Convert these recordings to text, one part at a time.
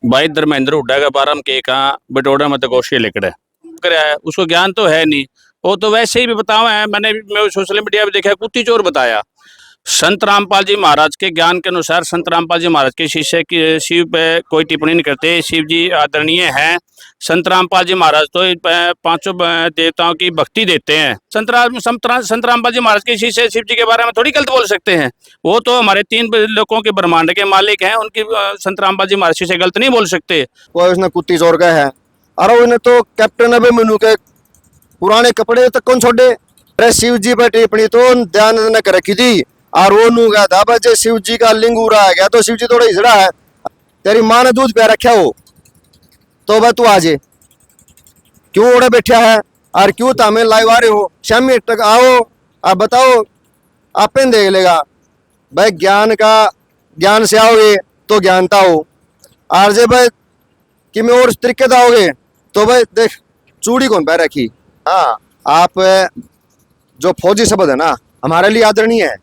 भाई धर्मेंद्र हुड्डा का बारम के कहा बटोड़ा मत गोशी लिकड़ है उसको ज्ञान तो है नहीं। वो तो वैसे ही भी बतावा है, मैं सोशल मीडिया पे देखा कुत्ती चोर बताया। संत रामपाल जी महाराज के ज्ञान के अनुसार संत रामपाल जी महाराज के शिष्य की शिव पे कोई टिप्पणी नहीं करते। शिव जी आदरणीय हैं। संत रामपाल जी महाराज तो पांचों देवताओं की भक्ति देते हैं। संत रामपाल जी महाराज के शिष्य शिव जी के बारे में थोड़ी गलत बोल सकते हैं। वो तो हमारे 3 लोगों के ब्रह्मांड के मालिक हैं। उनकी संत रामपाल जी महाराज से गलत नहीं बोल सकते। वो उसने कुत्ती चोर का है। अरे उन्हें तो कैप्टन अभिमन्यु के पुराने कपड़े तक कौन छोड़े। अरे शिव जी पर टिप्पणी तो ध्यान न कर रखी थी। और वो नू गया था बच्चे शिव जी का लिंग उड़ा गया तो शिव जी थोड़ा हिजड़ा है। तेरी माँ ने दूध पिया रखा हो तो वह तू आजे क्यों ओढ़े बैठा है और क्यों तामे लाइव आ रहे हो। शामी तक आओ आप बताओ आप देख लेगा भाई। ज्ञान से आओगे तो ज्ञानता हो। और जे भाई कि मैं और तरीके से आओगे तो भाई देख चूड़ी कौन पहन रखी। हाँ आप जो फौजी शब्द है ना हमारे लिए आदरणीय है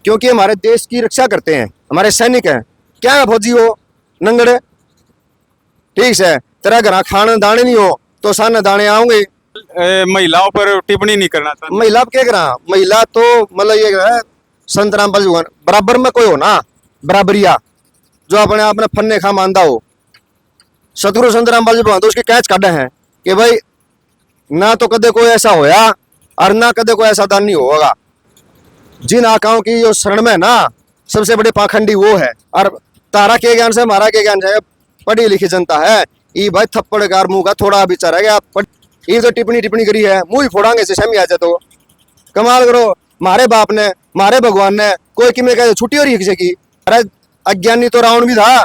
क्योंकि हमारे देश की रक्षा करते हैं, हमारे सैनिक हैं। क्या है फौजी हो नंगड़े ठीक से तेरा घर खाने दाने नहीं हो तो सामने दाने आओगे। महिलाओं पर टिप्पणी नहीं करना चाहता। महिला क्या करा महिला तो मतलब ये है संत रामपाल जी बराबर में कोई हो ना बराबरिया जो अपने आप में फन्ने खा मानता हो। सतगुरु संत रामपाल जी भगवान तो उसके कैच काटे हैं कि भाई ना तो कदे कोई ऐसा होया और ना कदे कोई ऐसा दान नहीं होगा। जिन आकाओं की जो शरण में ना सबसे बड़े पाखंडी वो है। और तारा के ज्ञान से हमारा के ज्ञान से पढ़ी लिखी जनता है। ये भाई थप्पड़ कार मुंह का थोड़ा विचार है गया। ये तो टिप्पणी करी है मुंह ही फोड़ांगे से शमी आ जाए तो कमाल करो। मारे बाप ने मारे भगवान ने कोई कि कहे छुट्टी हो रही है किसी की। अरे अज्ञानी तो रावण भी था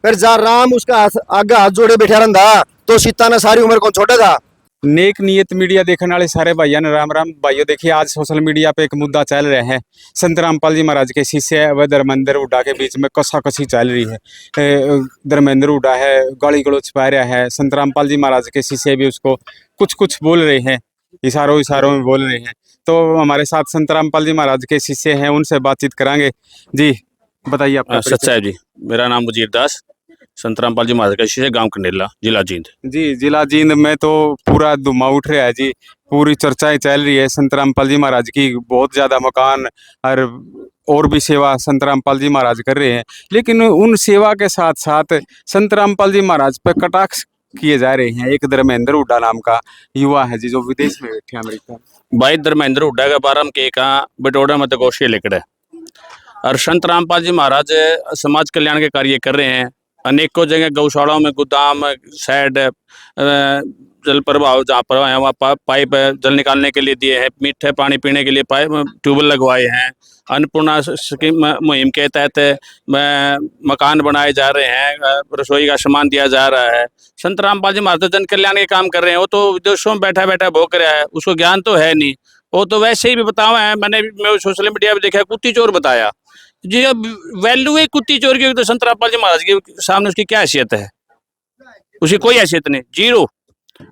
फिर जा राम उसका हाथ आगे हाथ जोड़े बैठा रहा तो सीता ने सारी उम्र कौन छोड़ा था। नेक नियत मीडिया देखने वाले सारे भाइयों ने राम राम। भाइयों देखिए आज सोशल मीडिया पे एक मुद्दा चल रहा है। संत रामपाल जी महाराज के शिष्य व धर्मेंद्र हुड्डा के बीच में कसाकसी चल रही है। धर्मेंद्र हुड्डा है गाली गलौज पा रहा है। संत रामपाल जी महाराज के शिष्य भी उसको कुछ कुछ बोल रहे हैं, इशारों में बोल रहे हैं। तो हमारे साथ संत रामपाल जी महाराज के शिष्य हैं, उनसे बातचीत करांगे। जी बताइए आपका सच्चा है जी। मेरा नाम वजीर दास, संत रामपाल जी महाराज का शिष्य, गांव कंडेला, जिला जींद। जी जिला जींद में तो पूरा धुआं उठ रहा है जी। पूरी चर्चाएं चल रही है संत रामपाल जी महाराज की। बहुत ज्यादा मकान और भी सेवा संत रामपाल जी महाराज कर रहे हैं। लेकिन उन सेवा के साथ साथ संत रामपाल जी महाराज पर कटाक्ष किए जा रहे हैं। एक धर्मेंद्र हुड्डा नाम का युवा है जी जो विदेश में बैठे अमेरिका। भाई धर्मेंद्र हुड्डा का बारम के कहा बटोड़ा मत गोशी लिकड़ है। और संत रामपाल जी महाराज समाज कल्याण के कार्य कर रहे हैं। अनेकों जगह गौशालाओं में गोदाम शेड जल प्रभाव जहाँ पर है वहाँ पाइप जल निकालने के लिए दिए हैं। मीठे पानी पीने के लिए पाइप ट्यूबवेल लगवाए हैं। अन्नपूर्णा स्कीम मुहिम के तहत मकान बनाए जा रहे हैं। रसोई का सामान दिया जा रहा है। संत रामपाल जी महाराज तो जन कल्याण के काम कर रहे हैं। वो तो विदेशों में बैठा बैठा भोग रहा है, उसको ज्ञान तो है नहीं। वो तो वैसे ही भी बतावा है, मैं सोशल मीडिया पे देखा कुत्ती चोर बताया जी। अब वैल्यू है कुत्ती चोर की तो संत रामपाल जी महाराज के सामने उसकी क्या हैसियत है? उसकी कोई हैसियत नहीं, जीरो।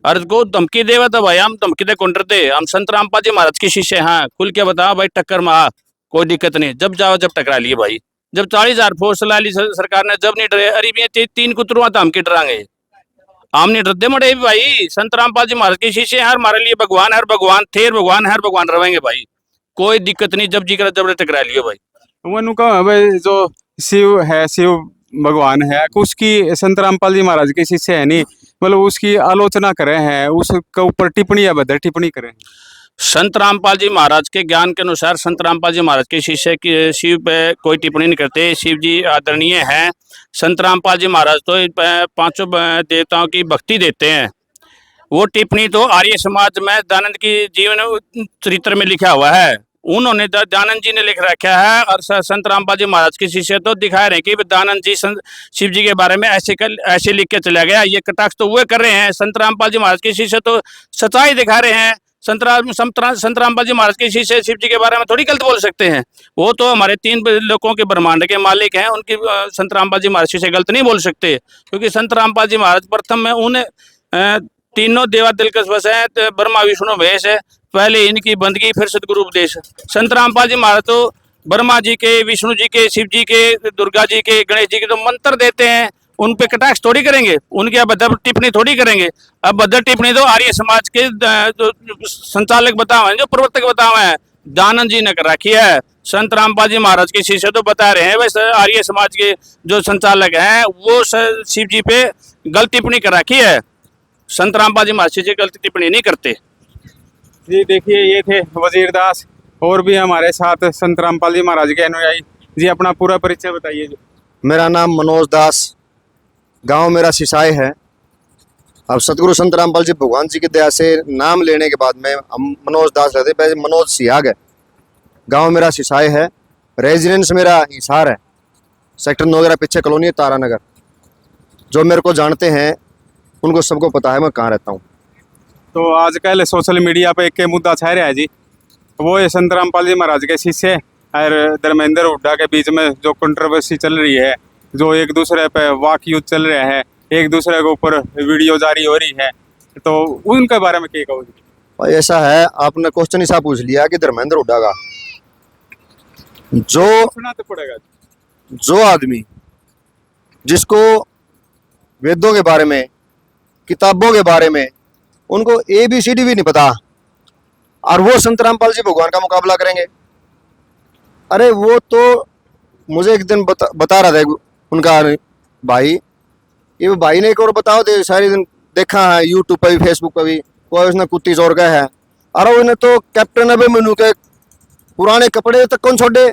अर्थ को धमकी देवा तो भाई हम धमकी दे काउंटर दे। हम संत रामपाल जी महाराज के शिष्य। हाँ खुल के बताओ भाई, टक्कर में आ, कोई दिक्कत नहीं। जब जाओ जब टकरा लिए भाई। जब 40,000 फोर्स ला ली सरकार ने, जब नहीं डरे। अरे भी 3 कुतरुआ तो हमके डरांगे, हम नहीं डरते मरे भाई। संत रामपाल जी महाराज के शिष्य हर हमारे लिए भगवान, हर भगवान थे, भगवान हर भगवान रहेंगे भाई। कोई दिक्कत नहीं, जब जी कर जब टकरा लिए भाई। वो जो शिव है, शिव भगवान है, उसकी संत रामपाल जी महाराज के शिष्य है नहीं, मतलब उसकी आलोचना करे हैं, उसके ऊपर टिप्पणी या बदर टिप्पणी करें। संत रामपाल जी महाराज के ज्ञान के अनुसार संत रामपाल जी महाराज के शिष्य की शिव पे कोई टिप्पणी नहीं करते। शिव जी आदरणीय हैं। संत रामपाल जी महाराज तो पांचों देवताओं की भक्ति देते हैं। वो टिप्पणी तो आर्य समाज में दयानंद की जीवन चरित्र में लिखा हुआ है। उन्होंने दयानंद जी ने लिख रखा है। और संत रामपाल जी महाराज के शिष्य तो दिखा रहे हैं कि दयानंद जी शिव जी के बारे में ऐसे लिख के चला गया। ये कटाक्ष तो वो कर रहे हैं। संत रामपाल जी महाराज के शिष्य तो सच्चाई दिखा रहे हैं। संत रामपाल जी महाराज के शिष्य शिव जी के बारे में थोड़ी गलत बोल सकते हैं। वो तो हमारे 3 लोगों के ब्रह्मांड के मालिक हैं। उनकी संत रामपाल जी महाराज से गलत नहीं बोल सकते क्योंकि संत रामपाल जी महाराज प्रथम में उन तीनों देवा दिलकश बस है, ब्रह्मा विष्णु महेश है। पहले इनकी बंदगी फिर सदगुरु उपदेश। संत रामपाल जी महाराज तो ब्रह्मा जी के, विष्णु जी के, शिव जी के, दुर्गा जी के, गणेश जी के तो मंत्र देते हैं। उन पे कटाक्ष थोड़ी करेंगे, उनकी अब भद्र टिप्पणी थोड़ी करेंगे। अब भद्र टिप्पणी तो आर्य समाज के जो संचालक बताए हैं, जो प्रवर्तक बताए हैं, दयानंद जी ने कर रखी है। संत रामपाल जी महाराज के शिष्य तो बता रहे हैं वैसे आर्य समाज के जो संचालक हैं वो शिव जी पे गलत टिप्पणी कर रखी है। संत रामपाल जी महाराज जी गलत टिप्पणी नहीं करते। जी देखिए, ये थे वजीर दास, और भी हमारे साथ संत रामपाल जी महाराज के अनुयायी। जी अपना पूरा परिचय बताइए। जी मेरा नाम मनोज दास, गांव मेरा सिसाई है। अब सतगुरु संत रामपाल जी भगवान जी की दया से नाम लेने के बाद में हम मनोज दास रहते, पहले मनोज सियाग है। गांव मेरा सिसाई है, रेजिडेंस मेरा हिसार है, सेक्टर 9 वगैरह पीछे कॉलोनी है तारानगर। जो मेरे को जानते हैं उनको सबको पता है मैं कहाँ रहता हूँ। तो आजकल सोशल मीडिया पे एक मुद्दा छा रहा है जी, वो है संत रामपाल जी महाराज के शिष्य और धर्मेंद्र हुड्डा के बीच में जो कंट्रोवर्सी चल रही है, जो एक दूसरे पे वाक युद्ध चल रहे हैं, एक दूसरे के ऊपर वीडियो जारी हो रही है, तो उनके बारे में क्या कहोगे? भाई ऐसा है, आपने क्वेश्चन ऐसा पूछ लिया कि धर्मेंद्र हुड्डा का सुना तो पड़ेगा। जो आदमी जिसको वेदों के बारे में, किताबों के बारे में उनको ABCD भी नहीं पता, और वो संत रामपाल जी भगवान का मुकाबला करेंगे। अरे वो तो मुझे एक दिन बता रहा था उनका भाई, ये भाई ने एक और बताओ दे, सारी दिन देखा है यूट्यूब पर भी फेसबुक पर भी, कोई उसने कुत्ती चोर का है। अरे उन्हें तो कैप्टन अभिमन्यु के पुराने कपड़े तक कौन छोड़े।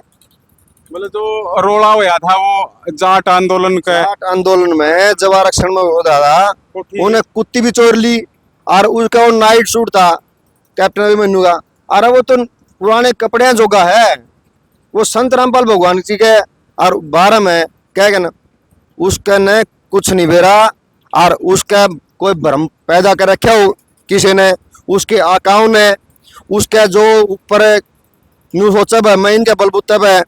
मतलब जो रोला हुआ था वो जाट आंदोलन का, जाट आंदोलन में जब आरक्षण में हो रहा था, उन्हें कुत्ती भी चोर ली, और उसका वो नाइट सूट था कैप्टन अभिमन्यु का। अरे वो तो पुराने कपड़े जोगा है, वो संत रामपाल भगवान जी के और 12 में क्या कहना, उसका ने कुछ नहीं बेरा, और उसका कोई भ्रम पैदा कर रखा हो किसी ने, उसके आकाओं ने, उसका जो ऊपर न्यू सोचा मैं इनके बलबूते पे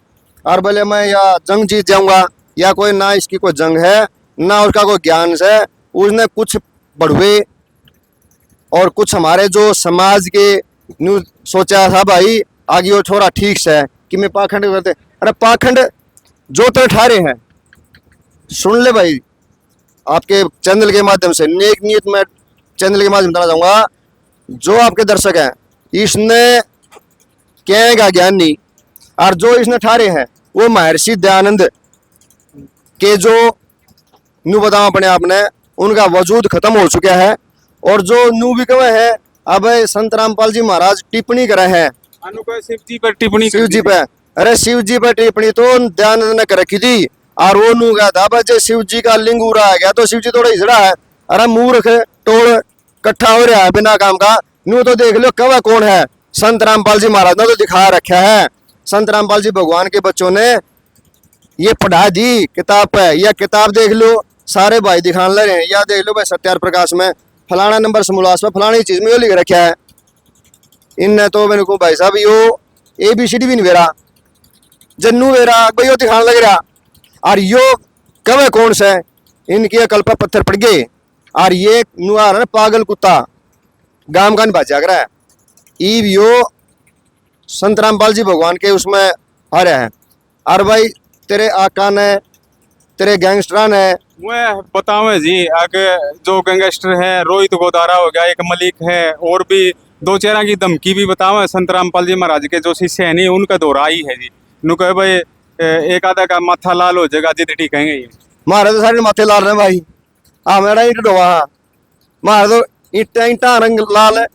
और बोले मैं या जंग जीत जाऊंगा, या कोई ना इसकी कोई जंग है ना उसका कोई ज्ञान से, उसने कुछ बढ़वे और कुछ हमारे जो समाज के न्यू सोचा था भाई आगे वो छोरा ठीक से है कि मैं पाखंड करते। अरे पाखंड जो तो ठारे हैं, सुन ले भाई, आपके चैनल के माध्यम से, नेक नियत में चैनल के माध्यम बताना चाहूंगा, जो आपके दर्शक हैं इसने कहेगा ज्ञान नहीं, और जो इसने ठारे हैं वो महर्षि दयानंद के जो न्यू बताओ अपने आप ने, उनका वजूद खत्म हो चुका है। और जो न्यू भी कवे है अब संत रामपाल जी महाराज टिप्पणी करे हैं शिव जी पर टिप्पणी, शिव जी पे। अरे शिव जी पे टिप्पणी तो दयानंद ने कर रखी थी, और वो नू गया था बजे शिव जी का लिंग उड़ा है गया तो शिव जी थोड़ा हिजड़ा है। अरे मूर्ख टोल इकट्ठा हो रहा है बिना काम का। नू तो देख लो कवा कौन है, संत रामपाल जी महाराज ने तो दिखा रखा है। संत रामपाल जी भगवान के बच्चों ने ये पढ़ा दी किताब पे, यह किताब देख लो, सारे भाई दिखाने लगे हैं, या देख लो भाई सत्यार प्रकाश में फलाना नंबर समूलास में फलानी चीज में यो लिख रखा है। इनने तो मैंने को भाई साहब यो ABCD भी नहीं वेरा, जन्नू वेरा भाई यो दिखाने लग रहा, और यो कवे कौन से इनकी अकल पर पत्थर पड़ गए। और ये नुआ ना पागल कुत्ता गाम गान बाजा कर रहा है, ईब यो संत रामपाल जी भगवान के उसमें आ रहा है। और भाई तेरे आका ने, तेरे गैंगस्टर ने, मैं बताऊं जी, आगे जो गैंगस्टर है रोहित गोदारा हो गया, एक मलिक है, और भी दो चेहरा की धमकी भी बताऊं। संत रामपाल जी महाराज के जो शिष्य है नहीं, उनका दौरा ही है जी। नु कहे भाई एक आधा का माथा लाल हो जाएगा जिद ठीक कहेंगे ये। मारे तो सारे माथे लाल रहे भाई, मेरा ईट डोवा, मारे तो ईटा रंग लाल है,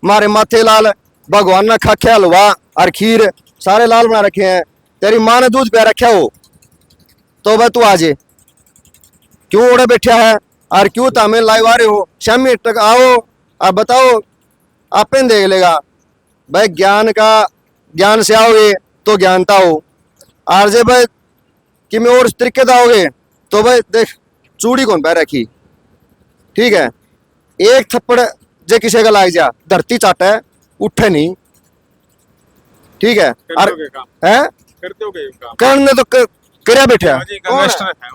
मारे माथे लाल, भगवान ने खाख्या हलवा और खीर सारे लाल बना रखे हैं। तेरी माँ ने दूध पिया रखा हो तो भाई तू आजे क्यों ओढ़े बैठा है, और क्यों तामे लाइव आ रहे हो, शामी तक आओ और बताओ, आपे देख लेगा भाई। ज्ञान से आओगे तो ज्ञानता हो, और जे भाई कि मैं और इस तरीके से आओगे तो भाई देख चूड़ी कौन पैर रखी, ठीक है। एक थप्पड़ जे किसी का लाग जा धरती चाटा है, उठे नहीं, ठीक है। और है करते हो गए काम, करने तो करया बैठा गैंगस्टर है।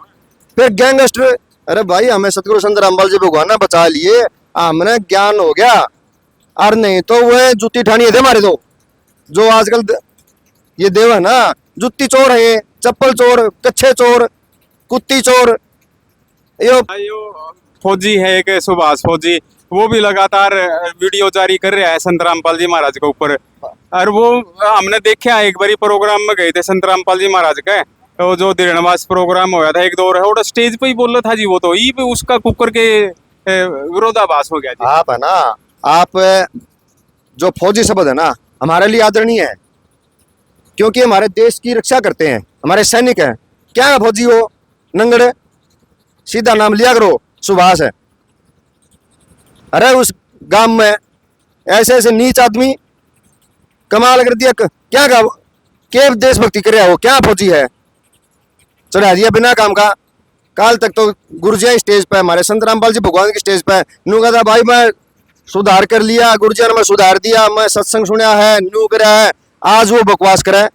फिर गैंगस्टर। अरे भाई हमें सतगुरु संत रामपाल जी भगवान ने बचा लिए, हमने ज्ञान हो गया, और नहीं तो वह जुत्ती ठानी है हमारे तो, जो आजकल ये देव है ना, जुत्ती चोर है, चप्पल चोर, कच्छे चोर, कुत्ती चोर, यो यो फौजी है एक सुभाष फौजी, वो भी लगातार वीडियो जारी कर रहा है संत रामपाल जी महाराज के ऊपर। और वो हमने देखा एक बारी प्रोग्राम में गए थे संत रामपाल जी महाराज का, तो जो दीर्णवास प्रोग्राम होया था एक दौर है, और स्टेज पे ही बोल रहा था जी वो, तो ये भी उसका कुकर के विरोधाभास हो गया जी। आप है ना, आप जो फौजी शब्द है ना हमारे लिए आदरणीय है, क्योंकि हमारे देश की रक्षा करते हैं, हमारे सैनिक हैं। क्या है फौजी हो नंगड़, सीधा नाम लिया करो सुभाष है। अरे उस गांव में ऐसे ऐसे नीच आदमी कमाल कर दिया, क्या के देशभक्ति कर रहा हो, क्या फौजी है, चढ़ा दिया बिना काम का। काल तक तो गुरुजिया स्टेज पे, हमारे संत रामपाल जी भगवान की स्टेज पे नू कहता भाई मैं सुधार कर लिया, गुरुजिया ने मैं सुधार दिया, मैं सत्संग सुना है, नू करा है। आज वो बकवास करे,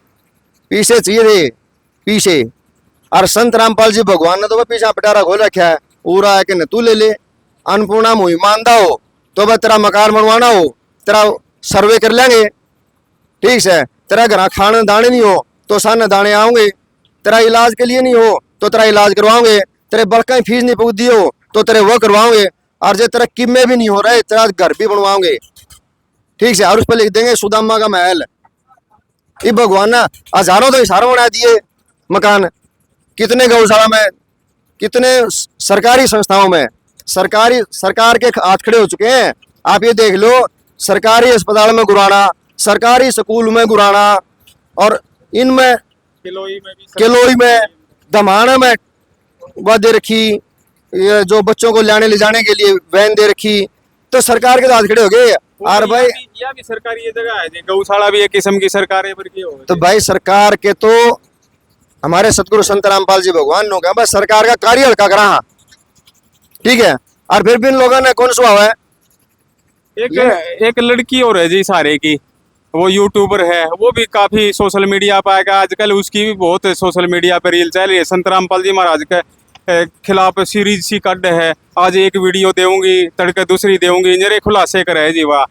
पीछे चाहिए थे पीछे। और संत रामपाल जी भगवान ने तो वह पीछा पटारा खोल रखा है, पूरा है कि तू ले ले, अन्नपूर्णा मुहि मानदा हो तो वह तेरा मकान बनवाना हो, तेरा सर्वे कर लेंगे, ठीक से। तेरा घर खाने दाने नहीं हो तो साने दाने आओगे, तेरा इलाज के लिए नहीं हो तो तेरा इलाज करवाओगे, तेरे बड़का फीस नहीं पहुंचती हो तो तेरे वो करवाओगे, और जो तेरा किम्मे भी नहीं हो रहे तेरा घर भी बनवाओगे, ठीक से। और उस पर लिख देंगे सुदामा का महल। ये भगवान ना हजारों तो इशारों बना दिए मकान, कितने गौशाला में, कितने सरकारी संस्थाओं में, सरकार के हाथ खड़े हो चुके हैं। आप ये देख लो, सरकारी अस्पताल में गुराना, सरकारी स्कूल में गुराना, और इनमें किलोई में दमाना में वह दे रखी, ये जो बच्चों को लाने ले जाने के लिए वैन दे रखी, तो सरकार के हाथ खड़े हो गए। और भाई यह भी सरकारी ये जगह है, गौशाला भी एक किस्म की सरकार है, तो भाई सरकार के तो हमारे सतगुरु संत रामपाल जी भगवान ने कहा बस सरकार का कार्य हल्का करा, ठीक है। और फिर भी इन लोगों ने कौन सुहा है, एक लड़की और है जी सारे की, वो यूट्यूबर है, वो भी काफी सोशल मीडिया पर आएगा आजकल, उसकी भी बहुत सोशल मीडिया पर रील चल रही है। संत रामपाल जी महाराज के खिलाफ सीरीज सी कट है, आज एक वीडियो देऊंगी तड़के दूसरी देऊंगी, मेरे खुलासे करे जी। वाह,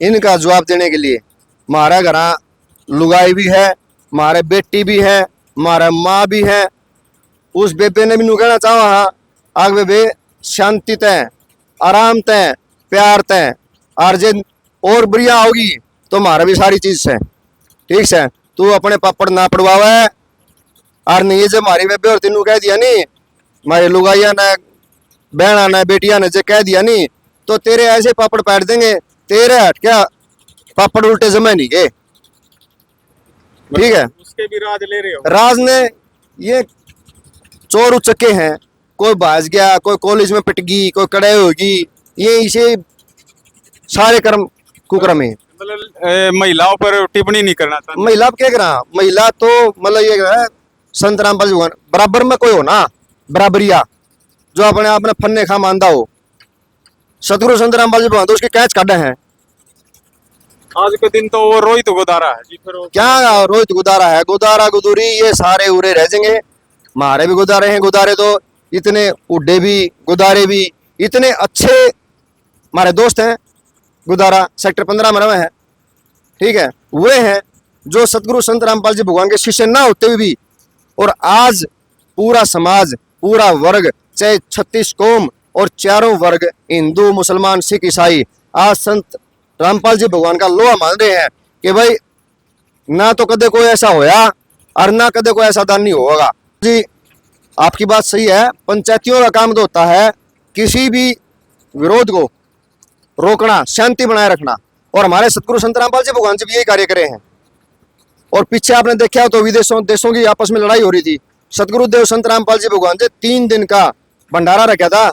इनका जवाब देने के लिए हमारा घर लुगाई भी है, हमारे बेटी भी है, हमारा माँ भी है। उस बेबे ने भी नू कहना चाहा आग बेबे शांति तय, आराम तय, प्यार तय, और जे और बढ़िया होगी तो हमारा भी सारी चीज से, ठीक से। तू अपने पापड़ ना पड़वावे, और नहीं जब हमारी बेबे और तीनू कह दिया नहीं, हमारे लुगाइया ने बहना ने बेटिया ने जो कह दिया नहीं, तो तेरे ऐसे पापड़ पैट देंगे, तेरे हट क्या पापड़ उल्टे जमे नहीं गए, ठीक है। उसके भी राज ले रहे हो। राज ने ये चोर उचके हैं, कोई भाज गया, कोई कॉलेज में पिट गई, कोई कड़ाई होगी, ये इसे सारे कर्म कुकर्म है। मतलब महिलाओं पर टिप्पणी नहीं करना चाहता। महिला क्या करा, महिला तो मतलब ये है संत रामपाल जी भगवान बराबर में कोई हो ना, बराबरिया जो अपने आप में फन्ने खा मानता हो, सतगुरु संत रामपाल जी भगवान तो उसके कैच काटे हैं। आज के दिन तो वो रोहित गुदारा है जी, फिर क्या रोहित गुदारा है, गुदारा गुदूरी ये सारे उरे रह जाएंगे। हमारे भी गुदारे हैं, गुदारे तो इतने उड्डे भी, गुदारे भी इतने अच्छे हमारे दोस्त हैं। गुदारा सेक्टर 15 में रहे हैं, ठीक है। वे हैं जो सतगुरु संत रामपाल जी भगवान के शिष्य ना होते हुए भी, और आज पूरा समाज, पूरा वर्ग, चाहे 36 कौम और चारों वर्ग हिंदू मुसलमान सिख ईसाई, आज संत रामपाल जी भगवान का लोहा मान रहे हैं कि भाई ना तो कदे कोई ऐसा होया और ना कदे कोई ऐसा दान नहीं होगा जी। आपकी बात सही है, पंचायतियों का काम तो होता है किसी भी विरोध को रोकना, शांति बनाए रखना, और हमारे सतगुरु संत रामपाल जी भगवान जी भी यही कार्य करे हैं। और पीछे आपने देखा तो विदेशों देशों की आपस में लड़ाई हो रही थी, सतगुरुदेव संत रामपाल जी भगवान जी 3 दिन का भंडारा रखा था,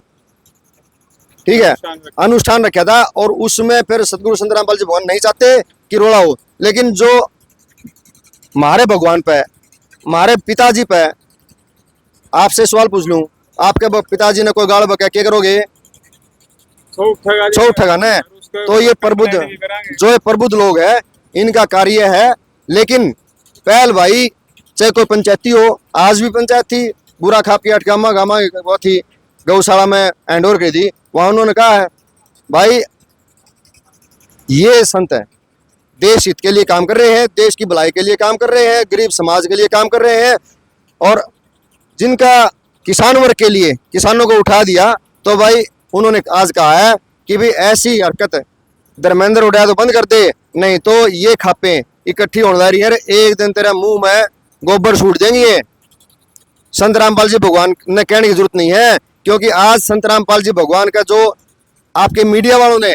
ठीक है, अनुष्ठान रखा था। और उसमें फिर सतगुरु संत रामपाल जी भगवान नहीं चाहते कि रोड़ा हो, लेकिन जो हमारे भगवान पे, हमारे पिताजी पे, आपसे सवाल पूछ लूं, आपके पिताजी ने कोई गाड़ बका क्या करोगे, छो ठगाना। तो ये प्रबुद्ध, जो ये प्रबुद्ध लोग है, इनका कार्य है। लेकिन पहल भाई चाहे कोई पंचायती हो, आज भी पंचायत थी, बुरा खा के अटकामा गामा वो थी, गौशाला में एंडोर की थी, वहां उन्होंने कहा है भाई ये संत है, देश हित के लिए काम कर रहे हैं, देश की भलाई के लिए काम कर रहे हैं, गरीब समाज के लिए काम कर रहे हैं, और जिनका किसान वर्ग के लिए, किसानों को उठा दिया। तो भाई उन्होंने आज कहा है कि भाई ऐसी हरकत धर्मेंद्र उड़ाया तो बंद कर दे, नहीं तो ये खापे इकट्ठी होने जा रही है, एक दिन तेरा मुंह में गोबर छूट देंगे ये। संत रामपाल जी भगवान ने कहने की जरूरत नहीं है, क्योंकि आज संत रामपाल जी भगवान का जो आपके मीडिया वालों ने,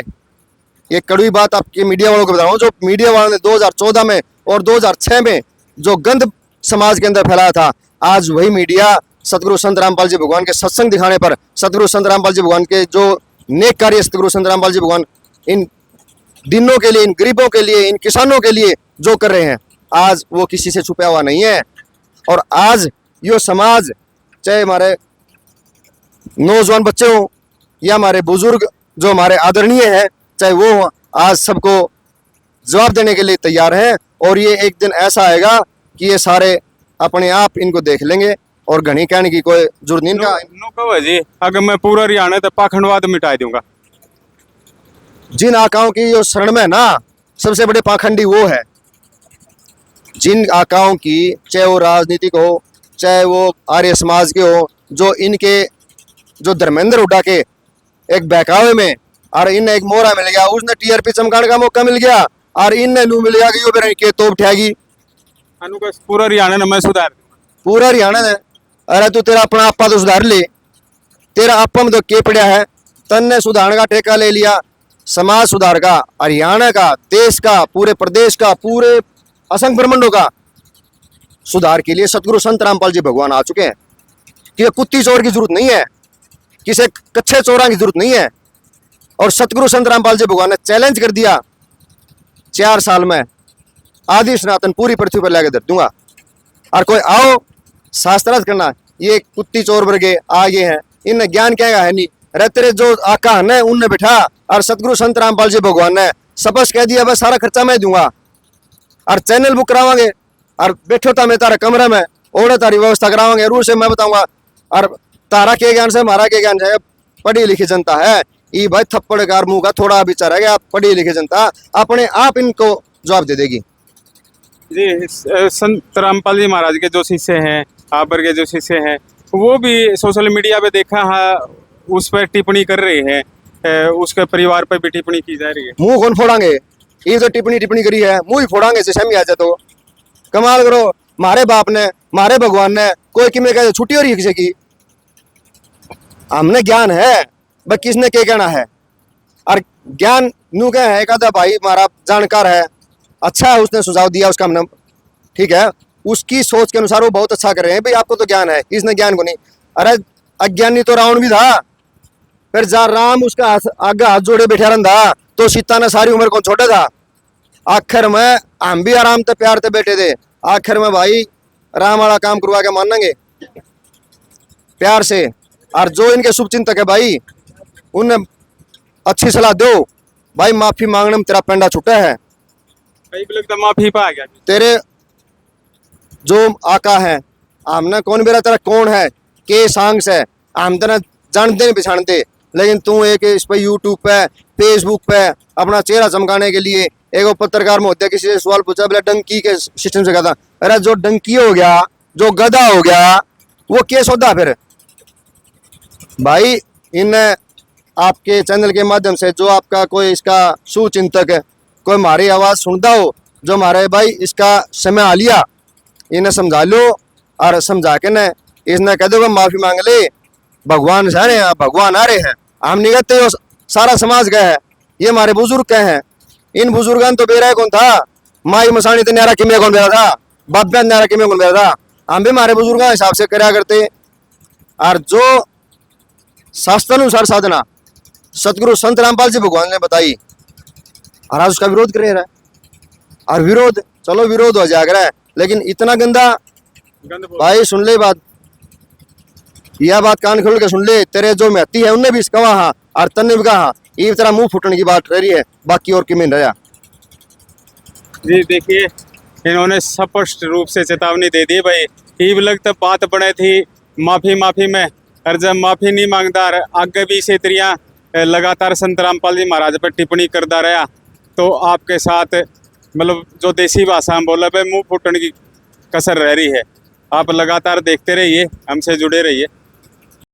ये कड़वी बात आपके मीडिया वालों को बता रहा हूँ, जो मीडिया वालों ने 2014 में और 2006 में जो गंद समाज के अंदर फैलाया था, आज वही मीडिया सतगुरु संत रामपाल जी भगवान के सत्संग दिखाने पर, सतगुरु संत रामपाल जी भगवान के जो नेक कार्य सतगुरु संत रामपाल जी भगवान इन दिनों के लिए, इन गरीबों के लिए, इन किसानों के लिए जो कर रहे हैं, आज वो किसी से छुपा हुआ नहीं है। और आज यो समाज, चाहे हमारे नौजवान बच्चे हों या हमारे बुजुर्ग जो हमारे आदरणीय हैं, चाहे वो हों, आज सबको जवाब देने के लिए तैयार हैं। और ये एक दिन ऐसा आएगा कि ये सारे अपने आप इनको देख लेंगे और घनी कहने की कोई जरूरत नहीं। इनका नो कहो जी, अगर मैं पूरा हरियाणा तो पाखंडवाद मिटा दूंगा। जिन आकाओं की जो शरण में ना, सबसे बड़े पाखंडी वो है। जिन आकाओं की, चाहे वो राजनीतिक हो, चाहे वो आर्य समाज के हो, जो इनके जो धर्मेंद्र उड़ा के एक बहकावे में, और इन्हें एक मोहरा मिल गया, उसने टीआरपी चमकाने का मौका मिल गया, और इन्हें नू मिल गया कि यो बेरा के तोप उठाएगी पूरा हरियाणा ने मैं सुधार पूरा हरियाणा ने। अरे तू तेरा अपना आपा तो सुधार ले, तेरा आपा में तो के पड़ा है, तन्ने सुधारने का ठेका ले लिया। समाज सुधार का, हरियाणा का, देश का, पूरे प्रदेश का, पूरे असंख्य ब्रह्मंडों का सुधार के लिए सतगुरु संत रामपाल जी भगवान आ चुके हैं। कि कुत्ती चोर की जरूरत नहीं है, किसी कच्चे चोरा की जरूरत नहीं है। और सतगुरु संत रामपाल जी भगवान ने चैलेंज कर दिया, 4 साल में आदि सनातन पूरी पृथ्वी पर लेकर धर दूंगा। और कोई आओ शास्त्रार्थ करना, ये कुत्ती चोर वर्गे आगे हैं, इन्हें ज्ञान क्या है नहीं। अरे तेरे जो आका है उनने बिठा, और सतगुरु संत रामपाल जी भगवान ने सबस कह दिया, बस सारा खर्चा मैं दूंगा, और चैनल बुक करावांगे, और बैठो था मैं तारा कमरे में, ओढ़े तारी व्यवस्था करावांगे, रूल से मैं बताऊंगा। और तारा के ज्ञान से हमारा के ज्ञान है, पढ़ी लिखी जनता है। ये भाई थप्पड़ कार मुंह का थोड़ा विचार है, आप पढ़ी लिखी जनता अपने आप इनको जवाब दे देगी। जी। संत रामपाल जी महाराज के जो शिष्य हैं, आबर के जो शिष्य हैं, वो भी सोशल मीडिया पे देखा है, उस पर टिप्पणी कर रहे हैं, उसके परिवार पर भी टिप्पणी की जा रही है। मुंह कौन फोड़ांगे, ये तो टिप्पणी करी है, मुंह ही फोड़ांगे जैसे हम आ जाए तो। कमाल करो, मारे बाप ने, मारे भगवान ने, कोई किमें कहे छुट्टी हो रही है किसी की। हमने ज्ञान है, बस किसने क्या कहना है। और ज्ञान नू क्या है, कहता भाई हमारा जानकार है, अच्छा है, उसने सुझाव दिया, उसका हमने ठीक है, उसकी सोच के अनुसार वो बहुत अच्छा कर रहे हैं। भाई आपको तो ज्ञान है, इसने ज्ञान को नहीं। अरे अज्ञानी तो रावण भी था, फिर जा राम उसका आगे हाथ जोड़े बैठा रहा, तो सीता ने सारी उम्र कौन छोड़ा था। आखिर में हम भी आराम से प्यार से बैठे थे, आखिर में भाई राम वाला काम करवा के मानेंगे प्यार से। और जो इनके शुभ चिंतक है भाई, उन्हें अच्छी सलाह दो भाई, माफी मांगने में तेरा पेंडा छुटा है। माफी पा गया तेरे जो आका है, हमने कौन बेरा तेरा कौन है, के सांग से हम तेरा जानते नहीं पहचानते, लेकिन तू एक इस पे यूट्यूब पे, फेसबुक पे अपना चेहरा चमकाने के लिए एक पत्रकार महोदय किसी से सवाल पूछा, बोला डंकी के सिस्टम से कहता। अरे जो डंकी हो गया, जो गधा हो गया, वो केस होता फिर भाई। इन आपके चैनल के माध्यम से जो आपका कोई इसका सुचिंतक है, कोई हमारी आवाज सुनता हो, जो हमारे भाई इसका समय आ लिया, इन्हें समझा लो, और समझा के न इसने कह दो माफी मांग ले। भगवान सारे हैं, भगवान आ रहे हैं, हम नहीं कहते, सारा समाज का है, ये हमारे बुजुर्ग के हैं। इन बुजुर्गों तो बेरा कौन था, माई मसानी तो न्यारा किमे कौन बेरा था, बाब्या न्यारा किमे कौन बेरा था, हम भी हमारे बुजुर्गों के हिसाब से कराया करते। और जो शास्त्रानुसार साधना सतगुरु संत रामपाल जी भगवान ने बताई, और आज उसका विरोध कर रहा है। और विरोध, चलो विरोध हो जाएगा, लेकिन इतना गंदा भाई सुन ले बात, यह बात कान खोल के सुन ले। तेरे जो महती है उनने भी कहा, और तन्ने भी कहा, ये तेरा मुंह फूटने की बात रह रही है, बाकी और किमें रहा। जी देखिए, इन्होंने स्पष्ट रूप से चेतावनी दे दी भाई, ये लगता बात बने थी माफी में, और जब माफी नहीं मांगता, आगे भी इसी तरह लगातार संत रामपाल जी महाराज पर टिप्पणी करता रहा, तो आपके साथ मतलब जो देसी भाषा में बोला भाई, मुंह फूटने की कसर रह रही है। आप लगातार देखते रहिए, हमसे जुड़े रहिए।